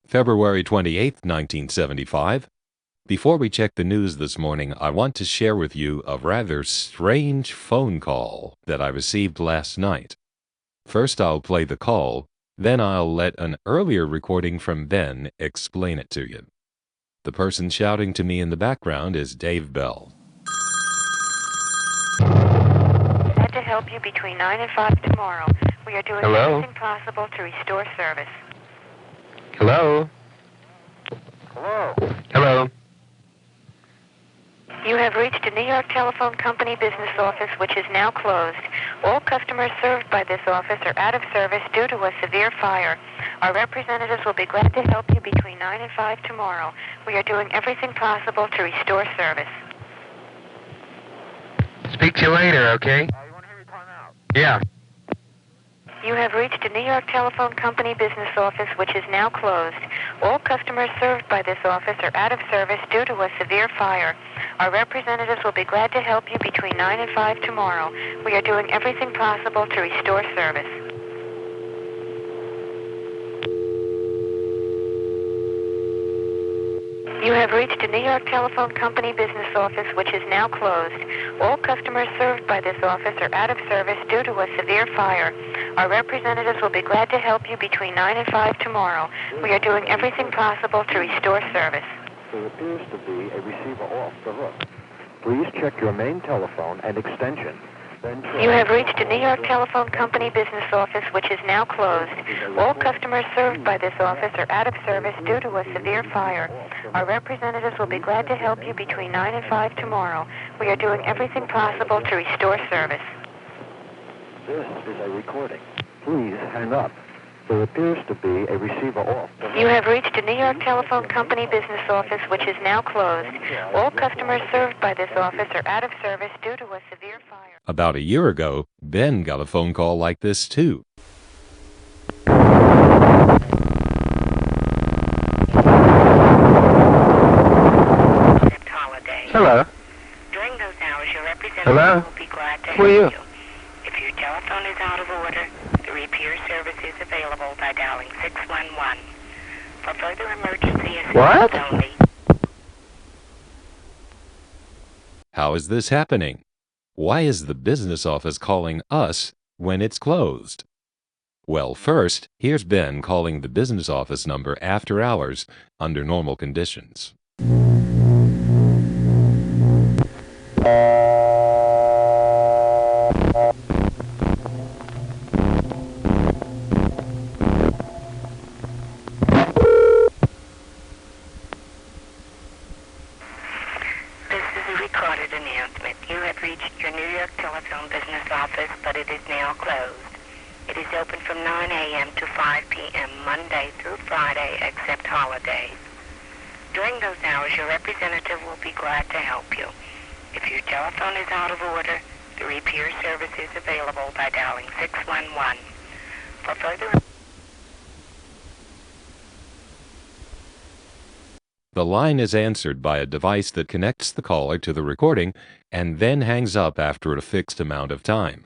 February 28, 1975. Before we check the news this morning, I want to share with you a rather strange phone call that I received last night. First, I'll play the call, then I'll let an earlier recording from Ben explain it to you. The person shouting to me in the background is Dave Bell. Glad to help you between 9 and 5 tomorrow. We are doing everything possible to restore service. Hello? Hello? Hello? You have reached a New York Telephone Company business office which is now closed. All customers served by this office are out of service due to a severe fire. Our representatives will be glad to help you between 9 and 5 tomorrow. We are doing everything possible to restore service. Speak to you later, okay? You want to hear me time out? Yeah. You have reached a New York Telephone Company business office which is now closed. All customers served by this office are out of service due to a severe fire. Our representatives will be glad to help you between 9 and 5 tomorrow. We are doing everything possible to restore service. You have reached a New York Telephone Company business office which is now closed. All customers served by this office are out of service due to a severe fire. Our representatives will be glad to help you between 9 and 5 tomorrow. We are doing everything possible to restore service. There appears to be a receiver off the hook. Please check your main telephone and extension. You have reached a New York Telephone Company business office which is now closed. All customers served by this office are out of service due to a severe fire. Our representatives will be glad to help you between 9 and 5 tomorrow. We are doing everything possible to restore service. This is a recording. Please hang up. There appears to be a receiver off the hook. You have reached a New York Telephone Company business office which is now closed. All customers served by this office are out of service due to a severe fire. About a year ago, Ben got a phone call like this too. Hello? During those hours, your representative Hello? will be glad to Who are help you? you. If your telephone is out of order, the repair service is available by dialing 611. For further emergency assistance What? only. How is this happening? Why is the business office calling us when it's closed? Well, first, here's Ben calling the business office number after hours under normal conditions. This is a recorded announcement. You have reached your New York Telephone business office, but it is now closed. It is open from 9 a.m. to 5 p.m. Monday through Friday, except holidays. During those hours, your representative will be glad to help you. If your telephone is out of order, the repair service is available by dialing 611. For further... The line is answered by a device that connects the caller to the recording and then hangs up after a fixed amount of time.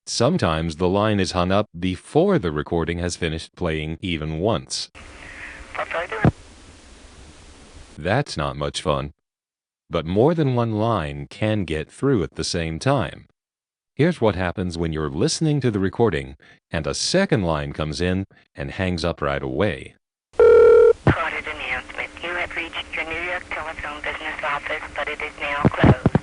Sometimes the line is hung up before the recording has finished playing even once. For further... That's not much fun. But more than one line can get through at the same time. Here's what happens when you're listening to the recording and a second line comes in and hangs up right away. Recorded announcement. You have reached your New York Telephone business office, but it is now closed.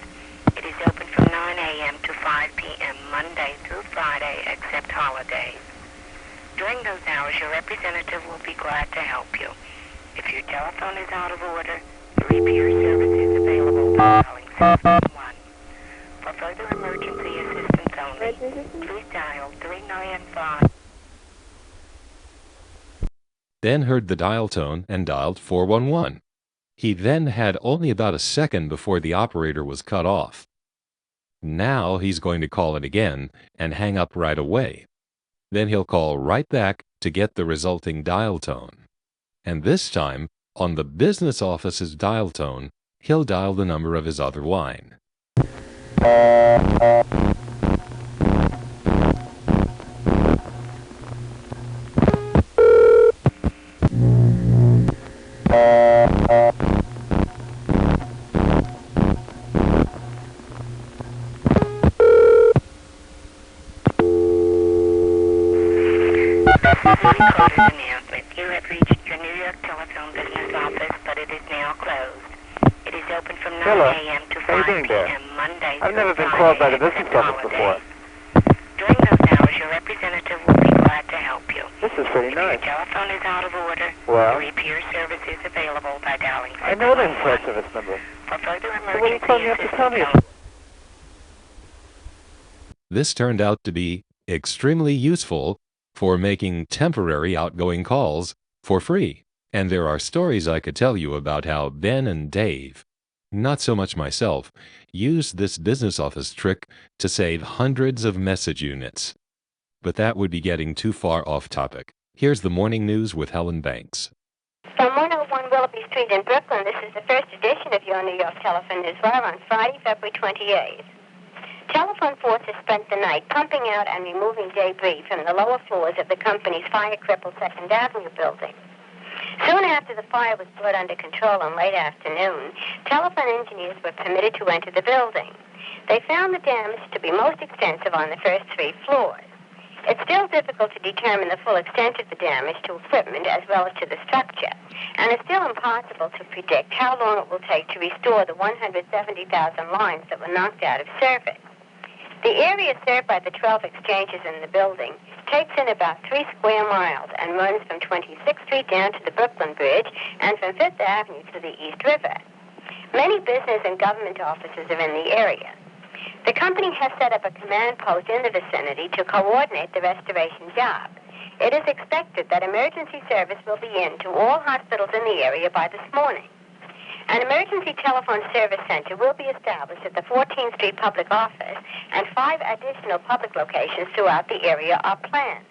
It is open from 9 a.m. to 5 p.m. Monday through Friday, except holidays. During those hours, your representative will be glad to help you. If your telephone is out of order, the repair service is available by dialing 611. For further emergency assistance only, please dial 395. Ben heard the dial tone and dialed 411. He then had only about a second before the operator was cut off. Now he's going to call it again and hang up right away. Then he'll call right back to get the resulting dial tone. And this time, on the business office's dial tone, he'll dial the number of his other line. Hello. a.m. to How you 5 doing there? p.m. Monday I've through never been Friday, called by the business except office before. holidays. During those hours, your representative will be glad to help you. This is pretty If nice. your telephone is out of order, Well? the repair service is available by dialing I know the 711. repair service number. For further So what are you emergency calling me up to tell me? assistance, This turned out to be extremely useful for making temporary outgoing calls for free. And there are stories I could tell you about how Ben and Dave, not so much myself, used this business office trick to save hundreds of message units. But that would be getting too far off topic. Here's the morning news with Helen Banks. From 101 Willoughby Street in Brooklyn, this is the first edition of your New York Telephone Newswire on Friday, February 28th. Telephone forces spent the night pumping out and removing debris from the lower floors of the company's fire-crippled 2nd Avenue building. Soon after the fire was brought under control in late afternoon, telephone engineers were permitted to enter the building. They found the damage to be most extensive on the first 3 floors. It's still difficult to determine the full extent of the damage to equipment as well as to the structure, and it's still impossible to predict how long it will take to restore the 170,000 lines that were knocked out of service. The area served by the 12 exchanges in the building takes in about 3 square miles and runs from 26th Street down to the Brooklyn Bridge and from 5th Avenue to the East River. Many business and government offices are in the area. The company has set up a command post in the vicinity to coordinate the restoration job. It is expected that emergency service will be in to all hospitals in the area by this morning. An emergency telephone service center will be established at the 14th Street Public Office, and 5 additional public locations throughout the area are planned.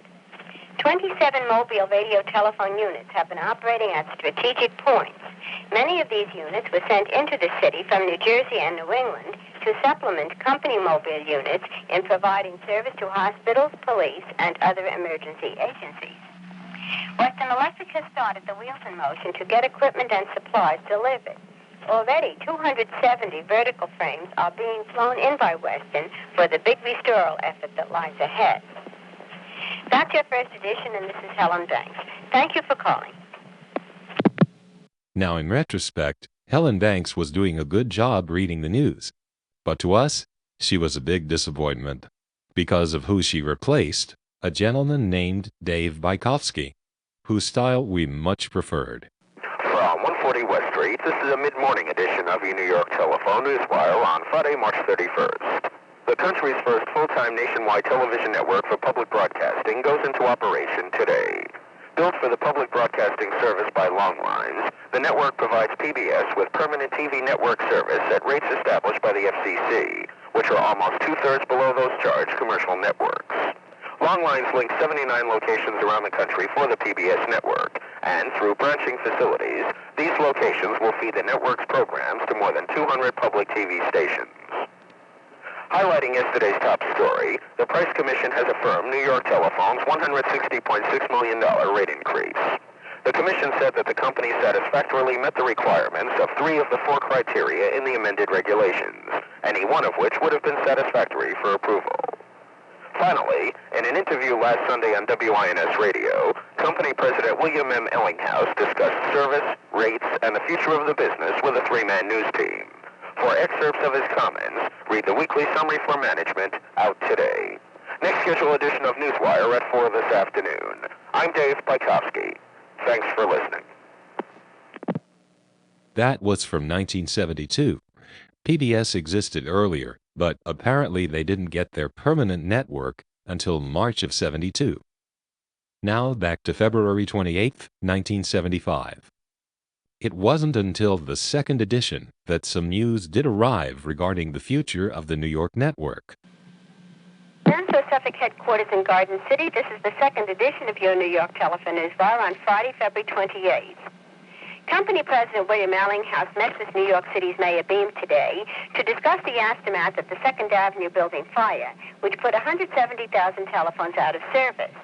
27 mobile radio telephone units have been operating at strategic points. Many of these units were sent into the city from New Jersey and New England to supplement company mobile units in providing service to hospitals, police, and other emergency agencies. Western Electric has started the wheels in motion to get equipment and supplies delivered. Already, 270 vertical frames are being flown in by Western for the big restoral effort that lies ahead. That's your first edition, and this is Helen Banks. Thank you for calling. Now, in retrospect, Helen Banks was doing a good job reading the news. But to us, she was a big disappointment because of who she replaced, a gentleman named Dave Bykowski, whose style we much preferred. From 140 West Street, this is a mid-morning edition of your New York Telephone Newswire on Friday, March 31st. The country's first full-time nationwide television network for public broadcasting goes into operation today. Built for the public broadcasting service by long lines, the network provides PBS with permanent TV network service at rates established by the FCC, which are almost 2/3 below those charged commercial networks. Long lines link 79 locations around the country for the PBS network, and through branching facilities, these locations will feed the network's programs to more than 200 public TV stations. Highlighting yesterday's top story, the Price Commission has affirmed New York Telephone's $160.6 million rate increase. The commission said that the company satisfactorily met the requirements of 3 of the 4 criteria in the amended regulations, any one of which would have been satisfactory for approval. Finally, in an interview last Sunday on WINS Radio, company president William M. Ellinghaus discussed service, rates, and the future of the business with a 3-man news team. For excerpts of his comments, read the weekly summary for management out today. Next scheduled edition of Newswire at 4 this afternoon. I'm Dave Bykowski. Thanks for listening. That was from 1972. PBS existed earlier, but apparently they didn't get their permanent network until March of '72. Now back to February 28, 1975. It wasn't until the 2nd edition that some news did arrive regarding the future of the New York network. Transfer Suffolk headquarters in Garden City, this is the 2nd edition of your New York Telephone Newswire on Friday, February 28th. Company President William Ellinghaus met with New York City's Mayor Beam today to discuss the aftermath of the 2nd Avenue building fire, which put 170,000 telephones out of service.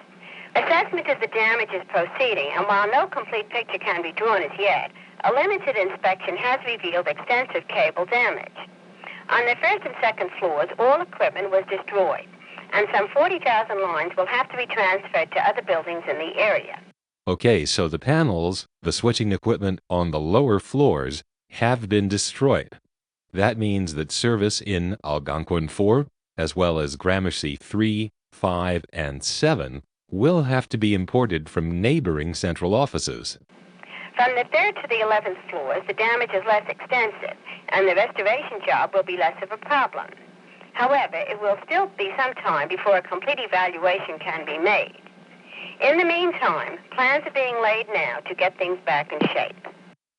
Assessment of the damage is proceeding, and while no complete picture can be drawn as yet, a limited inspection has revealed extensive cable damage. On the 1st and 2nd floors, all equipment was destroyed, and some 40,000 lines will have to be transferred to other buildings in the area. Okay, so the panels, the switching equipment on the lower floors, have been destroyed. That means that service in Algonquin 4, as well as Gramercy 3, 5, and 7, will have to be imported from neighboring central offices. From the 3rd to the 11th floors, the damage is less extensive, and the restoration job will be less of a problem. However, it will still be some time before a complete evaluation can be made. In the meantime, plans are being laid now to get things back in shape.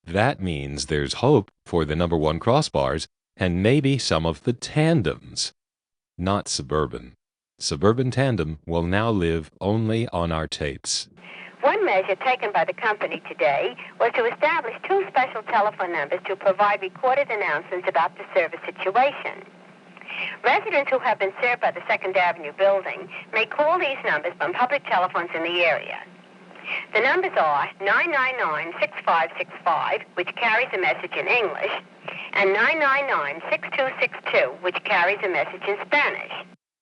That means there's hope for the number 1 crossbars and maybe some of the tandems. Not Suburban. Suburban Tandem will now live only on our tapes. One measure taken by the company today was to establish 2 special telephone numbers to provide recorded announcements about the service situation. Residents who have been served by the 2nd Avenue building may call these numbers from public telephones in the area. The numbers are 999-6565, which carries a message in English, and 999-6262, which carries a message in Spanish.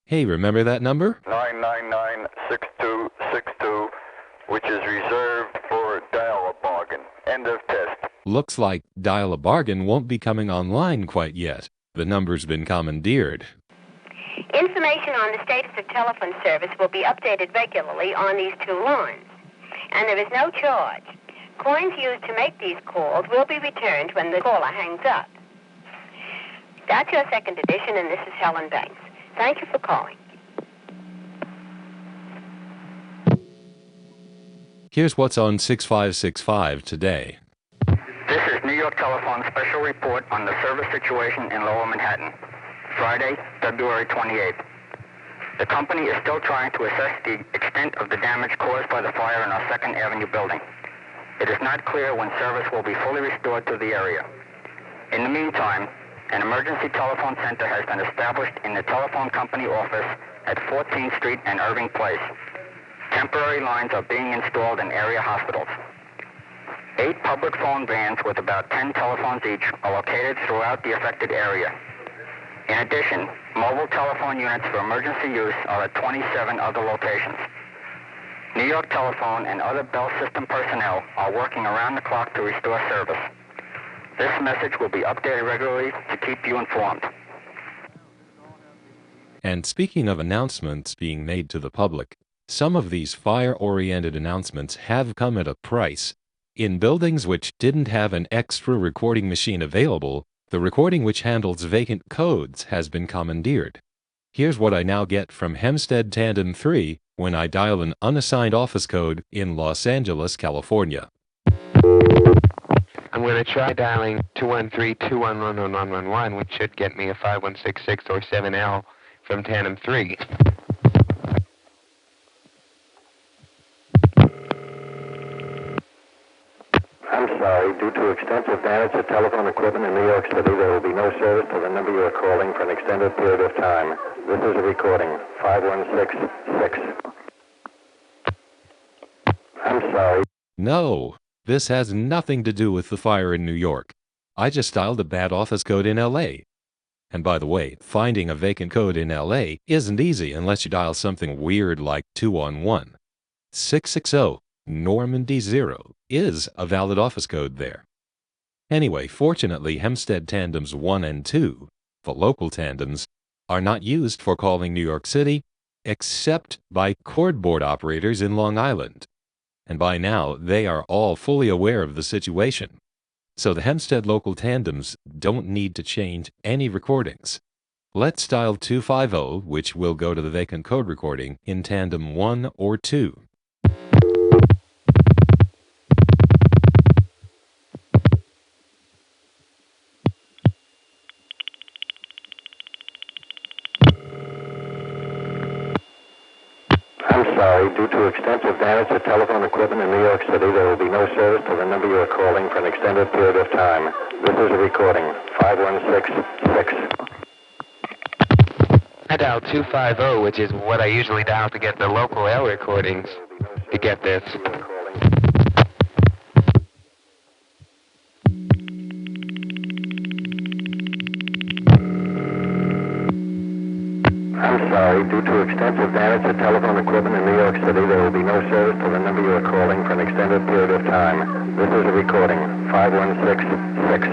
Hey, remember that number? 999-6262, which is reserved for dial-a-bargain. End of test. Looks like Dial-a-Bargain won't be coming online quite yet. The number's been commandeered. Information on the status of telephone service will be updated regularly on these 2 lines, and there is no charge. Coins used to make these calls will be returned when the caller hangs up. That's your 2nd edition, and this is Helen Banks. Thank you for calling. Here's what's on 6565 today. This is New York Telephone special report on the service situation in Lower Manhattan, Friday, February 28th. The company is still trying to assess the extent of the damage caused by the fire in our 2nd Avenue building. It is not clear when service will be fully restored to the area. In the meantime, an emergency telephone center has been established in the telephone company office at 14th Street and Irving Place. Temporary lines are being installed in area hospitals. 8 public phone vans with about 10 telephones each are located throughout the affected area. In addition, mobile telephone units for emergency use are at 27 other locations. New York Telephone and other Bell System personnel are working around the clock to restore service. This message will be updated regularly to keep you informed. And speaking of announcements being made to the public, some of these fire-oriented announcements have come at a price. In buildings which didn't have an extra recording machine available, the recording which handles vacant codes has been commandeered. Here's what I now get from Hempstead Tandem 3 when I dial an unassigned office code in Los Angeles, California. I'm going to try dialing 213-211-1111, which should get me a 5166 or 7L from Tandem 3. I'm sorry. Due to extensive damage to telephone equipment in New York City, there will be no service to the number you are calling for an extended period of time. This is a recording. 5166. I'm sorry. No, this has nothing to do with the fire in New York. I just dialed a bad office code in LA. And by the way, finding a vacant code in LA isn't easy unless you dial something weird like 211. 660 Normandy 0 is a valid office code there. Anyway, fortunately, Hempstead Tandems 1 and 2, the local tandems, are not used for calling New York City, except by cordboard operators in Long Island. And by now, they are all fully aware of the situation. So the Hempstead local tandems don't need to change any recordings. Let's dial 250, which will go to the vacant code recording in tandem 1 or 2. I'm sorry. Due to extensive damage to telephone equipment in New York City, there will be no service to the number you are calling for an extended period of time. This is a recording. 5166. I dialed 250, which is what I usually dial to get the local L recordings, to get this. I'm sorry. Due to extensive damage to telephone equipment in New York City, there will be no service to the number you are calling for an extended period of time. This is a recording. 5166.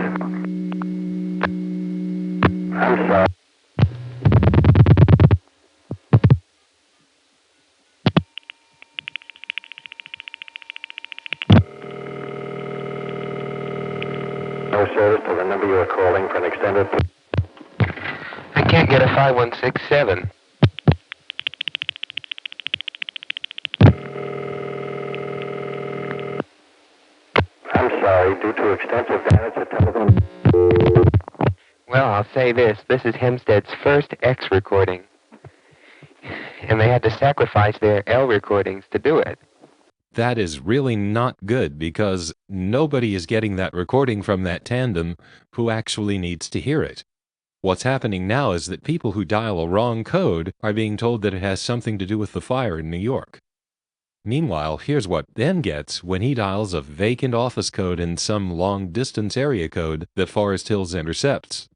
no service to the number you are calling for an extended period. I can't get a 5167. I'm sorry, due to extensive damage to telephone... Well, I'll say this. This is Hempstead's first X recording. And they had to sacrifice their L recordings to do it. That is really not good because nobody is getting that recording from that tandem who actually needs to hear it. What's happening now is that people who dial a wrong code are being told that it has something to do with the fire in New York. Meanwhile, here's what Ben gets when he dials a vacant office code in some long-distance area code that Forest Hills intercepts.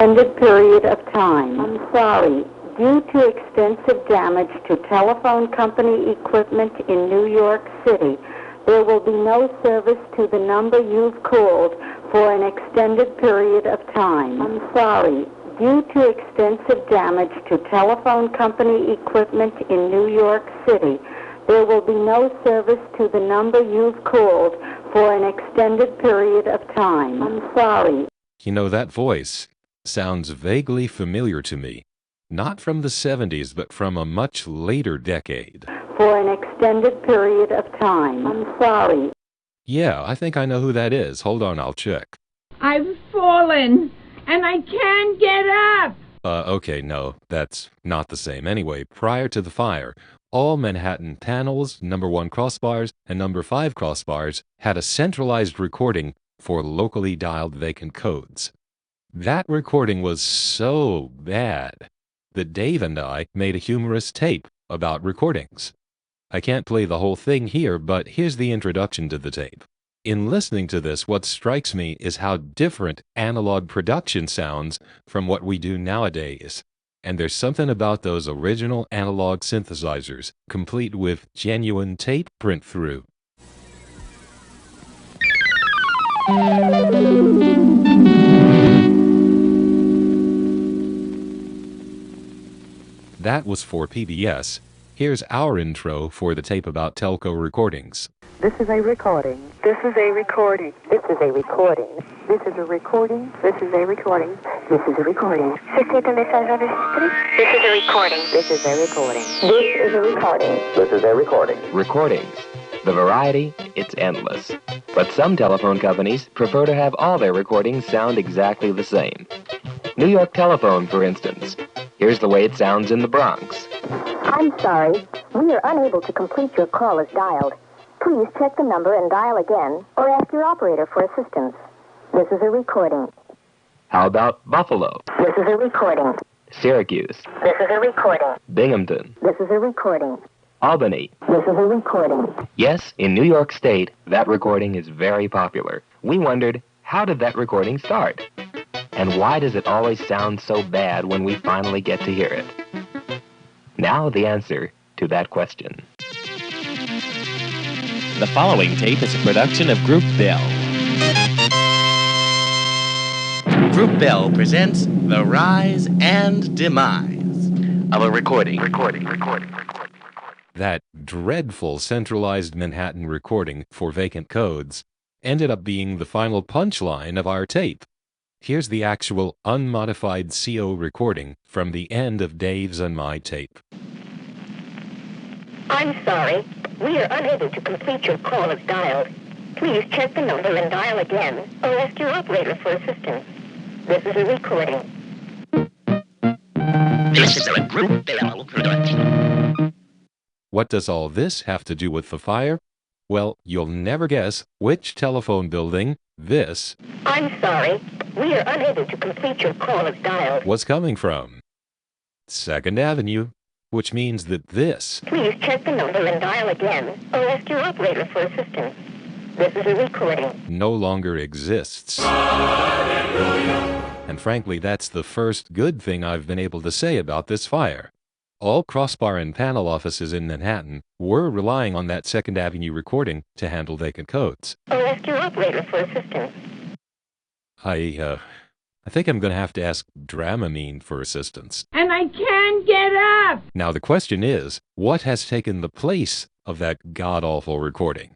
Extended period of time. I'm sorry. Due to extensive damage to telephone company equipment in New York City, there will be no service to the number you've called for an extended period of time. I'm sorry. Due to extensive damage to telephone company equipment in New York City, there will be no service to the number you've called for an extended period of time. I'm sorry. You know, that voice sounds vaguely familiar to me. Not from the 70s, but from a much later decade. For an extended period of time. I'm sorry. Yeah, I think I know who that is. Hold on, I'll check. I've fallen, and I can't get up. Okay, no, that's not the same. Anyway, prior to the fire, all Manhattan panels, number 1 crossbars, and number 5 crossbars had a centralized recording for locally dialed vacant codes. That recording was so bad that Dave and I made a humorous tape about recordings. I can't play the whole thing here, but here's the introduction to the tape. In listening to this, what strikes me is how different analog production sounds from what we do nowadays. And there's something about those original analog synthesizers, complete with genuine tape print-through. That was for PBS. Here's our intro for the tape about Telco recordings. This is a recording. This is a recording. This is a recording. This is a recording. This is a recording. This is a recording. This is a recording. This is a recording. This is a recording. This is a recording. Recordings. The variety, it's endless. But some telephone companies prefer to have all their recordings sound exactly the same. New York Telephone, for instance. Here's the way it sounds in the Bronx. I'm sorry. We are unable to complete your call as dialed. Please check the number and dial again, or ask your operator for assistance. This is a recording. How about Buffalo? This is a recording. Syracuse? This is a recording. Binghamton? This is a recording. Albany? This is a recording. Yes, in New York State, that recording is very popular. We wondered, how did that recording start? And why does it always sound so bad when we finally get to hear it? Now the answer to that question. The following tape is a production of Group Bell. Group Bell presents The Rise and Demise of a Recording. That dreadful centralized Manhattan recording for vacant codes ended up being the final punchline of our tape. Here's the actual unmodified CO recording from the end of Dave's and my tape. I'm sorry. We are unable to complete your call as dialed. Please check the number and dial again, or ask your operator for assistance. This is a recording. This is a Group Bell production. What does all this have to do with the fire? Well, you'll never guess which telephone building this I'm sorry. We are unable to complete your call as dialed. was coming from. 2nd Avenue, which means that this Please check the number and dial again, or ask your operator for assistance. This is a recording. no longer exists. And frankly, that's the first good thing I've been able to say about this fire. All crossbar and panel offices in Manhattan were relying on that Second Avenue recording to handle vacant codes. I'll ask your operator for assistance. I think I'm going to have to ask Dramamine for assistance. And I can't get up! Now the question is, what has taken the place of that god-awful recording?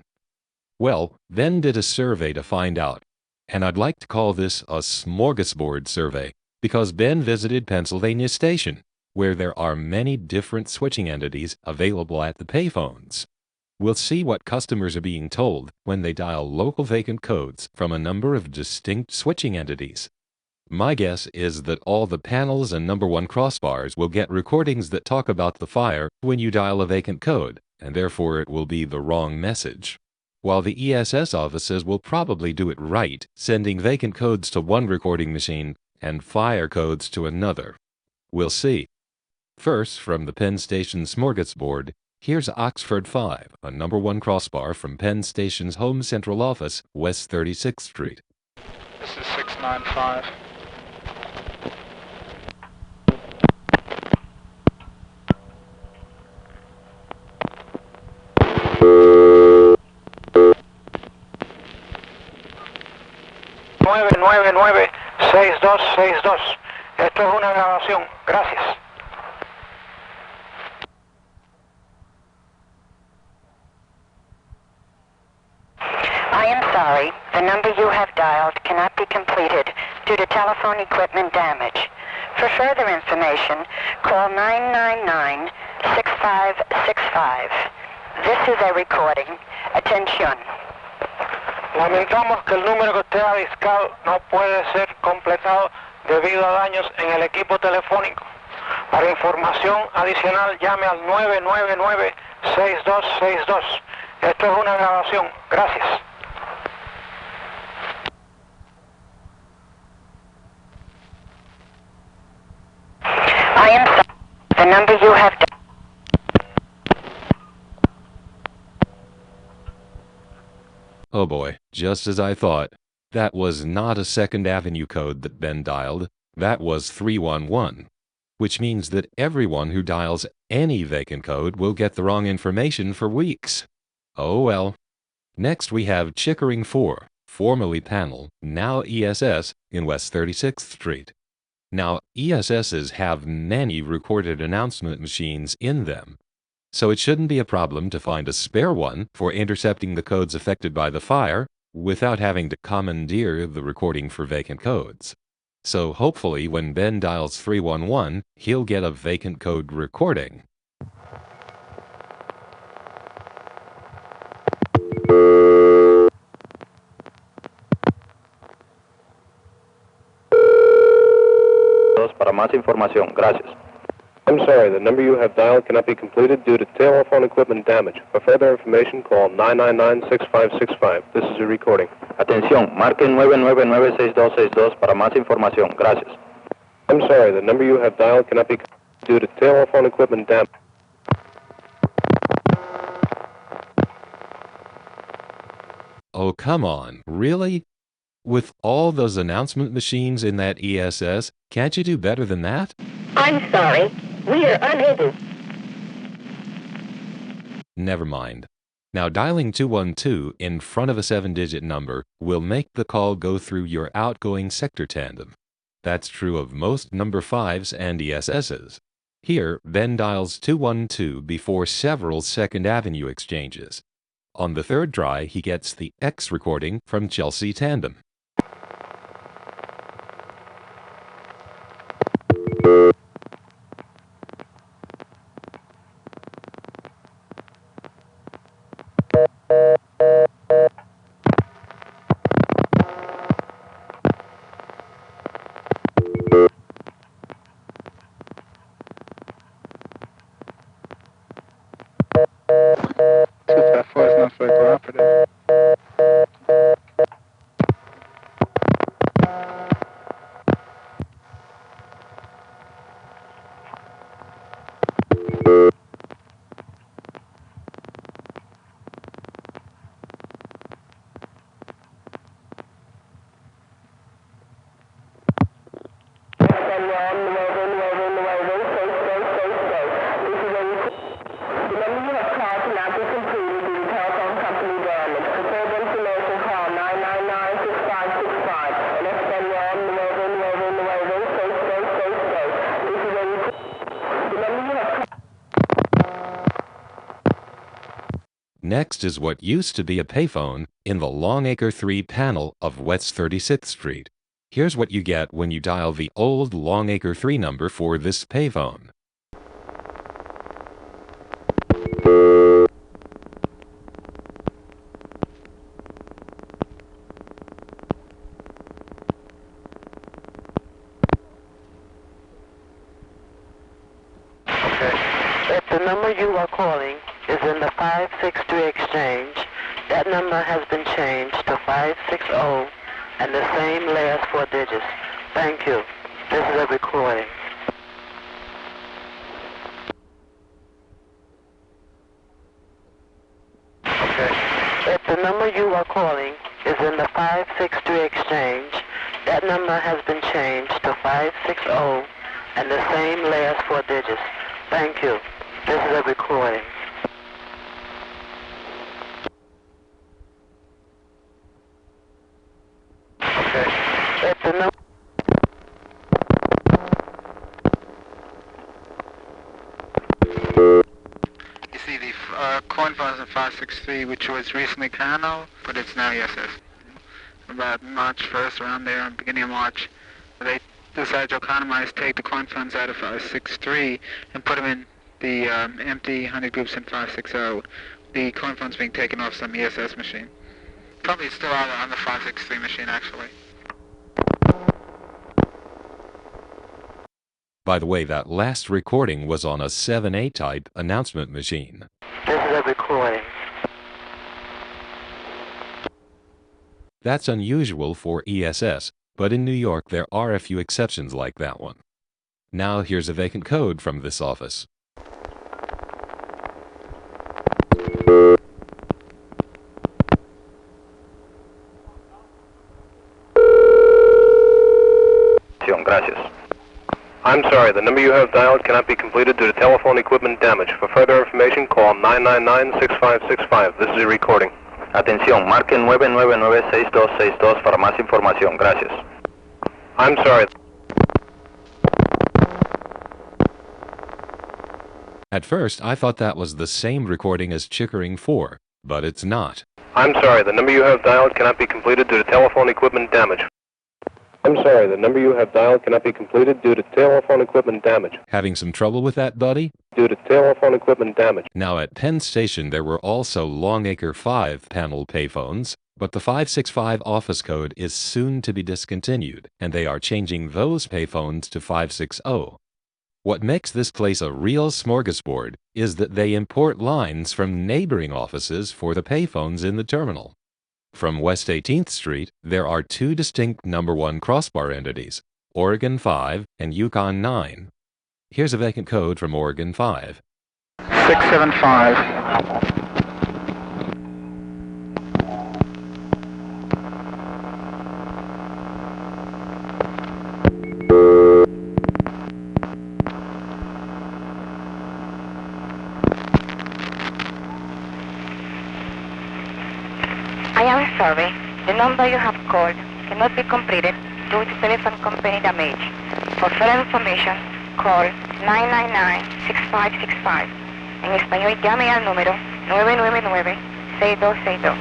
Well, Ben did a survey to find out, and I'd like to call this a smorgasbord survey because Ben visited Pennsylvania Station, where there are many different switching entities available at the payphones. We'll see what customers are being told when they dial local vacant codes from a number of distinct switching entities. My guess is that all the panels and number 1 crossbars will get recordings that talk about the fire when you dial a vacant code, and therefore it will be the wrong message. While the ESS offices will probably do it right, sending vacant codes to one recording machine and fire codes to another. We'll see. First, from the Penn Station smorgasbord, here's Oxford 5, a number 1 crossbar from Penn Station's home central office, West 36th Street. This is 695. ...999-6262. Esto es una grabación. Gracias. I am sorry. The number you have dialed cannot be completed due to telephone equipment damage. For further information, call 999-6565. This is a recording. Atención. Lamentamos que el número que usted ha discado no puede ser completado debido a daños en el equipo telefónico. Para información adicional, llame al 999-6262. Esto es una grabación. Gracias. I am sorry. The number you have dialed. Oh boy, just as I thought. That was not a Second Avenue code that Ben dialed. That was 311, which means that everyone who dials any vacant code will get the wrong information for weeks. Oh well. Next we have Chickering 4, formerly Panel, now ESS, in West 36th Street. Now, ESSs have many recorded announcement machines in them, so it shouldn't be a problem to find a spare one for intercepting the codes affected by the fire without having to commandeer the recording for vacant codes. So hopefully when Ben dials 311, he'll get a vacant code recording. Para más información, gracias. I'm sorry, the number you have dialed cannot be completed due to telephone equipment damage. For further information, call 999-6565. This is a recording. Atención, marque 999-6262 para más información. Gracias. I'm sorry, the number you have dialed cannot be completed due to telephone equipment damage. Oh, come on, really? With all those announcement machines in that ESS, can't you do better than that? I'm sorry. We are unable. Never mind. Now dialing 212 in front of a 7-digit number will make the call go through your outgoing sector tandem. That's true of most number 5s and ESSs. Here, Ben dials 212 before several Second Avenue exchanges. On the third try, he gets the X recording from Chelsea Tandem. That four is not very cooperative. Next is what used to be a payphone in the Longacre 3 panel of West 36th Street. Here's what you get when you dial the old Longacre 3 number for this payphone. If the number you are calling is in the 563 exchange, that number has been changed to 560 and the same last 4 digits. Thank you. This is a recording. If the number you are calling is in the 563 exchange, that number has been changed to 560 and the same last 4 digits. Thank you. This is a recording. If the number You see the coin funds in 563, which was recently Kano, but it's now ESS. About March 1st, around there, beginning of March, they decided to economize, take the coin funds out of 563 and put them in the empty 100 groups in 560. The coin funds being taken off some ESS machine. Probably still on the 563 machine, actually. By the way, that last recording was on a 7A type announcement machine. This is a recording. That's unusual for ESS, but in New York there are a few exceptions like that one. Now here's a vacant code from this office. Gracias. I'm sorry, the number you have dialed cannot be completed due to telephone equipment damage. For further information, call 999-6565. This is a recording. Atención, marque 999-6262 para más información. Gracias. I'm sorry. At first, I thought that was the same recording as Chickering 4, but it's not. I'm sorry, the number you have dialed cannot be completed due to telephone equipment damage. I'm sorry, the number you have dialed cannot be completed due to telephone equipment damage. Having some trouble with that, buddy? Due to telephone equipment damage. Now at Penn Station there were also Longacre 5 panel payphones, but the 565 office code is soon to be discontinued, and they are changing those payphones to 560. What makes this place a real smorgasbord is that they import lines from neighboring offices for the payphones in the terminal. From West 18th Street, there are 2 distinct number 1 crossbar entities, Oregon 5 and Yukon 9. Here's a vacant code from Oregon 5. 675. I am sorry. The number you have called cannot be completed due to telephone company damage. For further information, call 999-6565. En español, llame al número 999-6262.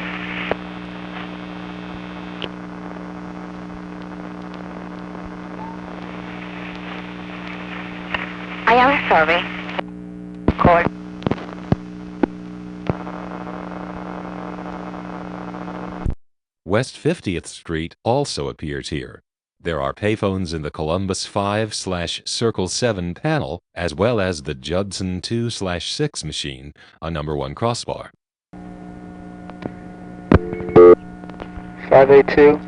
I am sorry. Call. West 50th Street also appears here. There are payphones in the Columbus 5/Circle 7 panel, as well as the Judson 2/6 machine, a number 1 crossbar. 582.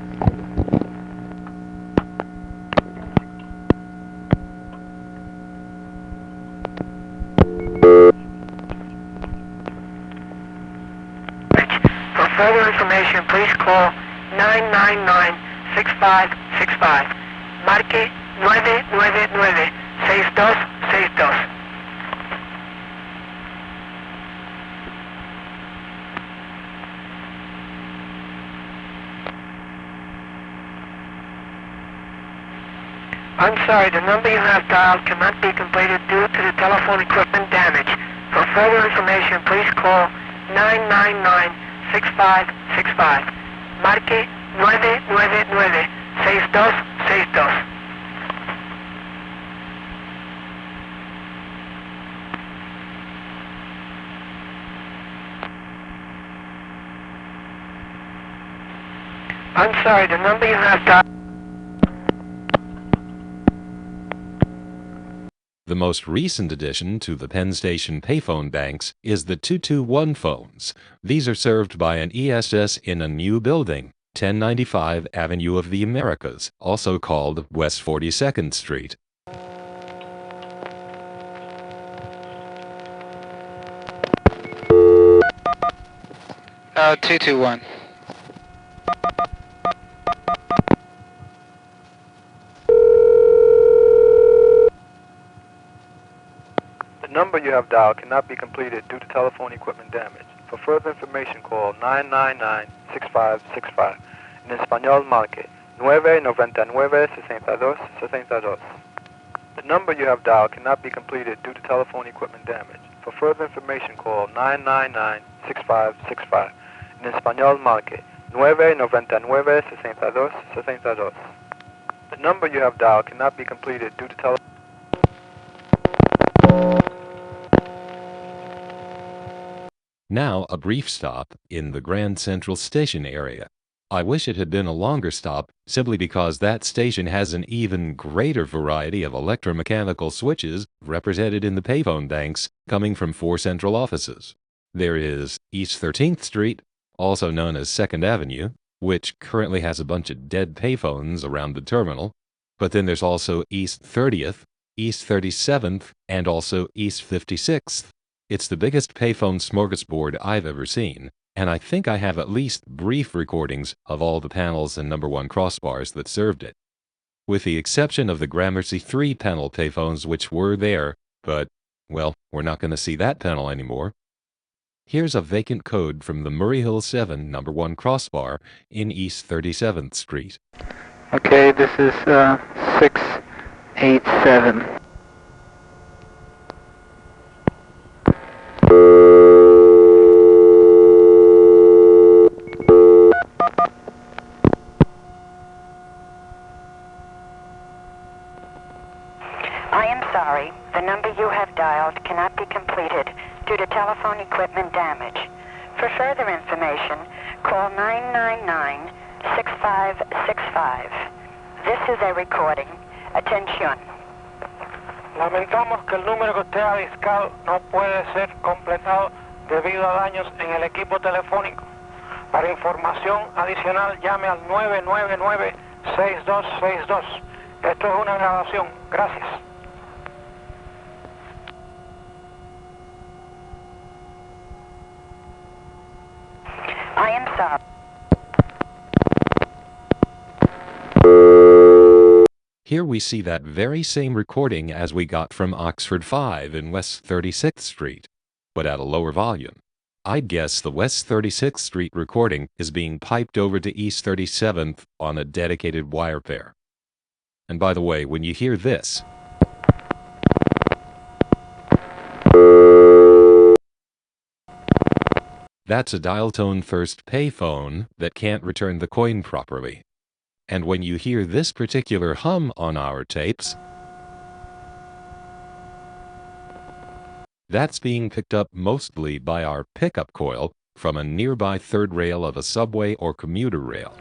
For further information, please call 999-6565. Marque 999-6262. I'm sorry, the number you have dialed cannot be completed due to the telephone equipment damage. For further information, please call 999-6565. Marque 999-6262. I'm sorry, the number you have dialed. The most recent addition to the Penn Station Payphone banks is the 221 phones. These are served by an ESS in a new building, 1095 Avenue of the Americas, also called West 42nd Street. 221. The number you have dialed cannot be completed due to telephone equipment damage. For further information, call 999-6565. En español, marque 999-6262. The number you have dialed cannot be completed due to telephone equipment damage. For further information, call 999-6565. En español, marque 999-6262. The number you have dialed cannot be completed due to telephone. Now a brief stop in the Grand Central Station area. I wish it had been a longer stop simply because that station has an even greater variety of electromechanical switches represented in the payphone banks coming from 4 central offices. There is East 13th Street, also known as 2nd Avenue, which currently has a bunch of dead payphones around the terminal, but then there's also East 30th, East 37th, and also East 56th. It's the biggest payphone smorgasbord I've ever seen, and I think I have at least brief recordings of all the panels and number 1 crossbars that served it. With the exception of the Gramercy 3 panel payphones which were there, but, well, we're not going to see that panel anymore. Here's a vacant code from the Murray Hill 7 number 1 crossbar in East 37th Street. Okay, this is 687. I am sorry, the number you have dialed cannot be completed due to telephone equipment damage. For further information, call 999-6565. This is a recording. Atención. Lamentamos que el número que usted ha discado no puede ser completado debido a daños en el equipo telefónico. Para información adicional, llame al 999-6262. Esto es una grabación. Gracias. I am sorry. Here we see that very same recording as we got from Oxford 5 in West 36th Street, but at a lower volume. I'd guess the West 36th Street recording is being piped over to East 37th on a dedicated wire pair. And by the way, when you hear this, that's a dial tone first payphone that can't return the coin properly. And when you hear this particular hum on our tapes, that's being picked up mostly by our pickup coil from a nearby third rail of a subway or commuter rail.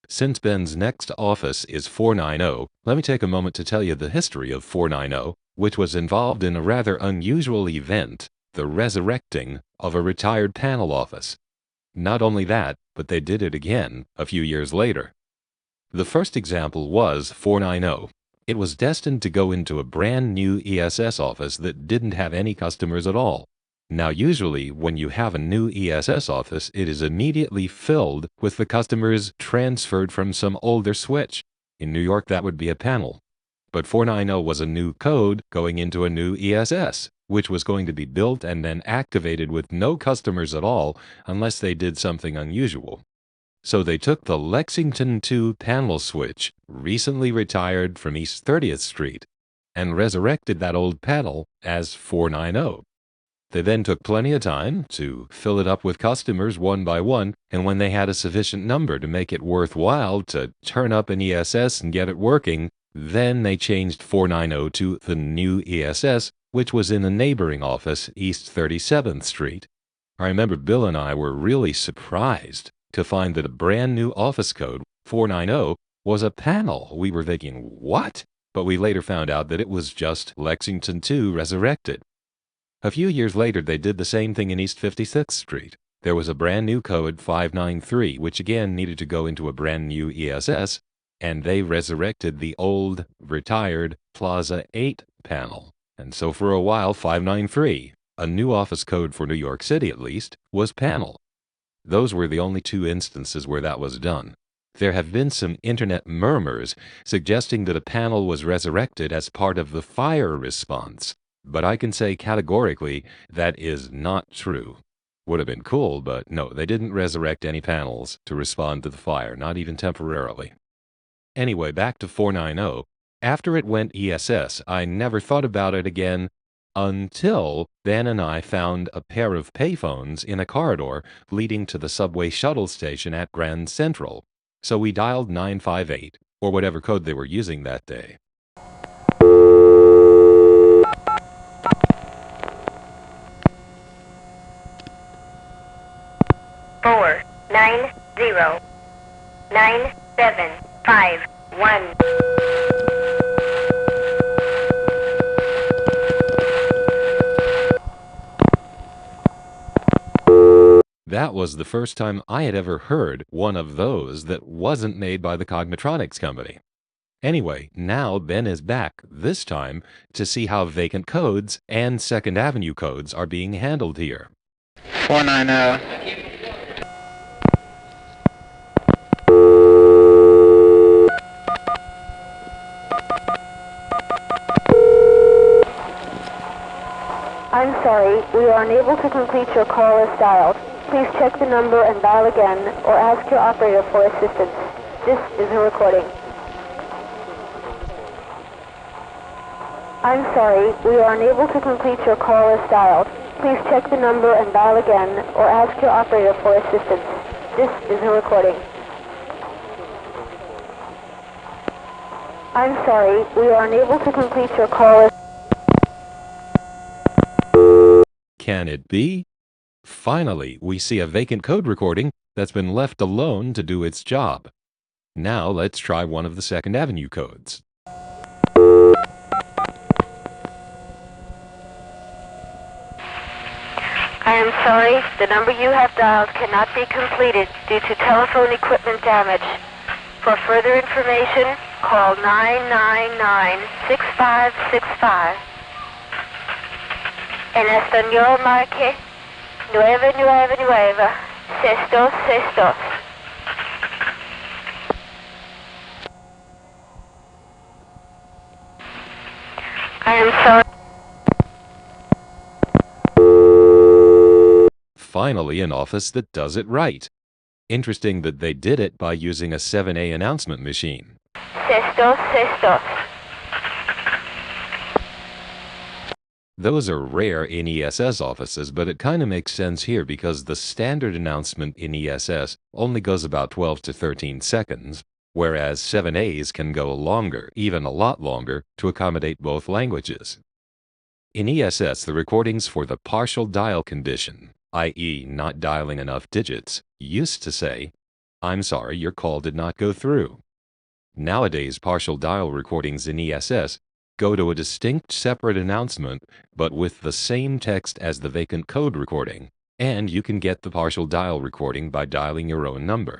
Since Ben's next office is 490, let me take a moment to tell you the history of 490, which was involved in a rather unusual event, the resurrecting of a retired panel office. Not only that, but they did it again a few years later. The first example was 490. It was destined to go into a brand new ESS office that didn't have any customers at all. Now usually when you have a new ESS office, it is immediately filled with the customers transferred from some older switch. In New York that would be a panel. But 490 was a new code going into a new ESS, which was going to be built and then activated with no customers at all unless they did something unusual. So they took the Lexington 2 panel switch, recently retired from East 30th Street, and resurrected that old panel as 490. They then took plenty of time to fill it up with customers one by one, and when they had a sufficient number to make it worthwhile to turn up an ESS and get it working, then they changed 490 to the new ESS, which was in the neighboring office, East 37th Street. I remember Bill and I were really surprised to find that a brand new office code, 490, was a panel. We were thinking, what? But we later found out that it was just Lexington 2 resurrected. A few years later, they did the same thing in East 56th Street. There was a brand new code, 593, which again needed to go into a brand new ESS, and they resurrected the old, retired Plaza 8 panel. And so for a while, 593, a new office code for New York City at least, was panel. Those were the only two instances where that was done. There have been some internet murmurs suggesting that a panel was resurrected as part of the fire response. But I can say categorically that is not true. Would have been cool, but no, they didn't resurrect any panels to respond to the fire, not even temporarily. Anyway, back to 490. After it went ESS, I never thought about it again until Ben and I found a pair of payphones in a corridor leading to the subway shuttle station at Grand Central. So we dialed 958, or whatever code they were using that day. 490-9751. That was the first time I had ever heard one of those that wasn't made by the Cognitronics company. Anyway, now Ben is back, this time to see how vacant codes and Second Avenue codes are being handled here. 490. I'm sorry, we are unable to complete your call as dialed. Please check the number and dial again, or ask your operator for assistance. This is a recording. I'm sorry, we are unable to complete your call as dialed. Please check the number and dial again, or ask your operator for assistance. This is a recording. I'm sorry, we are unable to complete your call as... Can it be? Finally, we see a vacant code recording that's been left alone to do its job. Now let's try one of the Second Avenue codes. I am sorry, the number you have dialed cannot be completed due to telephone equipment damage. For further information, call 999-6565. En español marque 999 666. I am sorry. Finally, an office that does it right. Interesting that they did it by using a 7A announcement machine. Sestos. Those are rare in ESS offices, but it kind of makes sense here because the standard announcement in ESS only goes about 12 to 13 seconds, whereas 7As can go longer, even a lot longer, to accommodate both languages. In ESS, the recordings for the partial dial condition, i.e. not dialing enough digits, used to say, "I'm sorry, your call did not go through." Nowadays, partial dial recordings in ESS go to a distinct separate announcement, but with the same text as the vacant code recording, and you can get the partial dial recording by dialing your own number.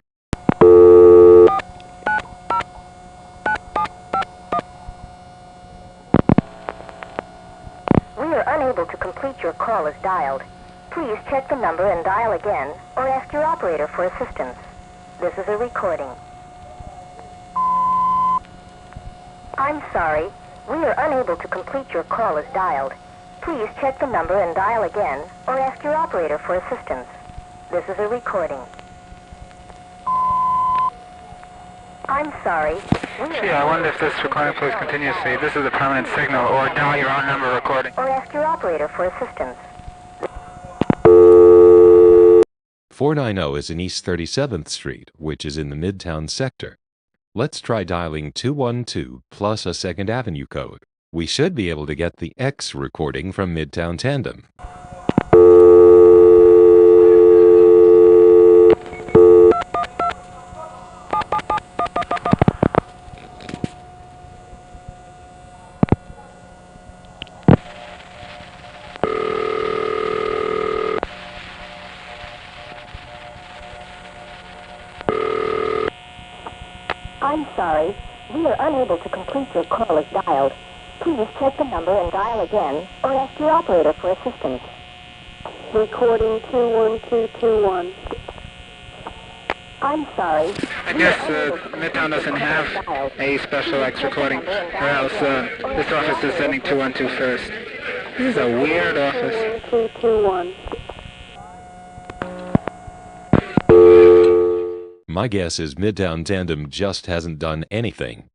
We are unable to complete your call as dialed. Please check the number and dial again, or ask your operator for assistance. This is a recording. I'm sorry, we are unable to complete your call as dialed. Please check the number and dial again, or ask your operator for assistance. This is a recording. I'm sorry, Gee, I wonder if this recording plays continuously. This is a permanent signal, or dial your own number recording. Or ask your operator for assistance. 490 is in East 37th Street, which is in the Midtown sector. Let's try dialing 212 plus a 2nd Avenue code. We should be able to get the X recording from Midtown Tandem. I'm sorry. We are unable to complete your call as dialed. Please check the number and dial again, or ask your operator for assistance. Recording 21221. I'm sorry. I guess Midtown doesn't have a special X recording, or else this office is sending 212 first. This is a weird office. 221. My guess is Midtown Tandem just hasn't done anything,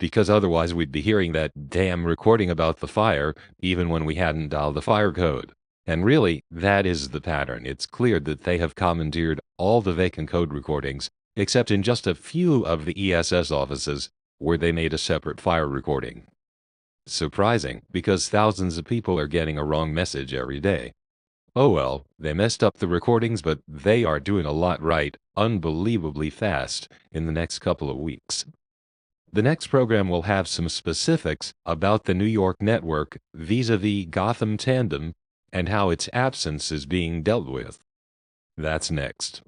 because otherwise we'd be hearing that damn recording about the fire even when we hadn't dialed the fire code. And really, that is the pattern. It's clear that they have commandeered all the vacant code recordings, except in just a few of the ESS offices where they made a separate fire recording. Surprising, because thousands of people are getting a wrong message every day. Oh well, they messed up the recordings, but they are doing a lot right, unbelievably fast, in the next couple of weeks. The next program will have some specifics about the New York network vis-a-vis Gotham Tandem and how its absence is being dealt with. That's next.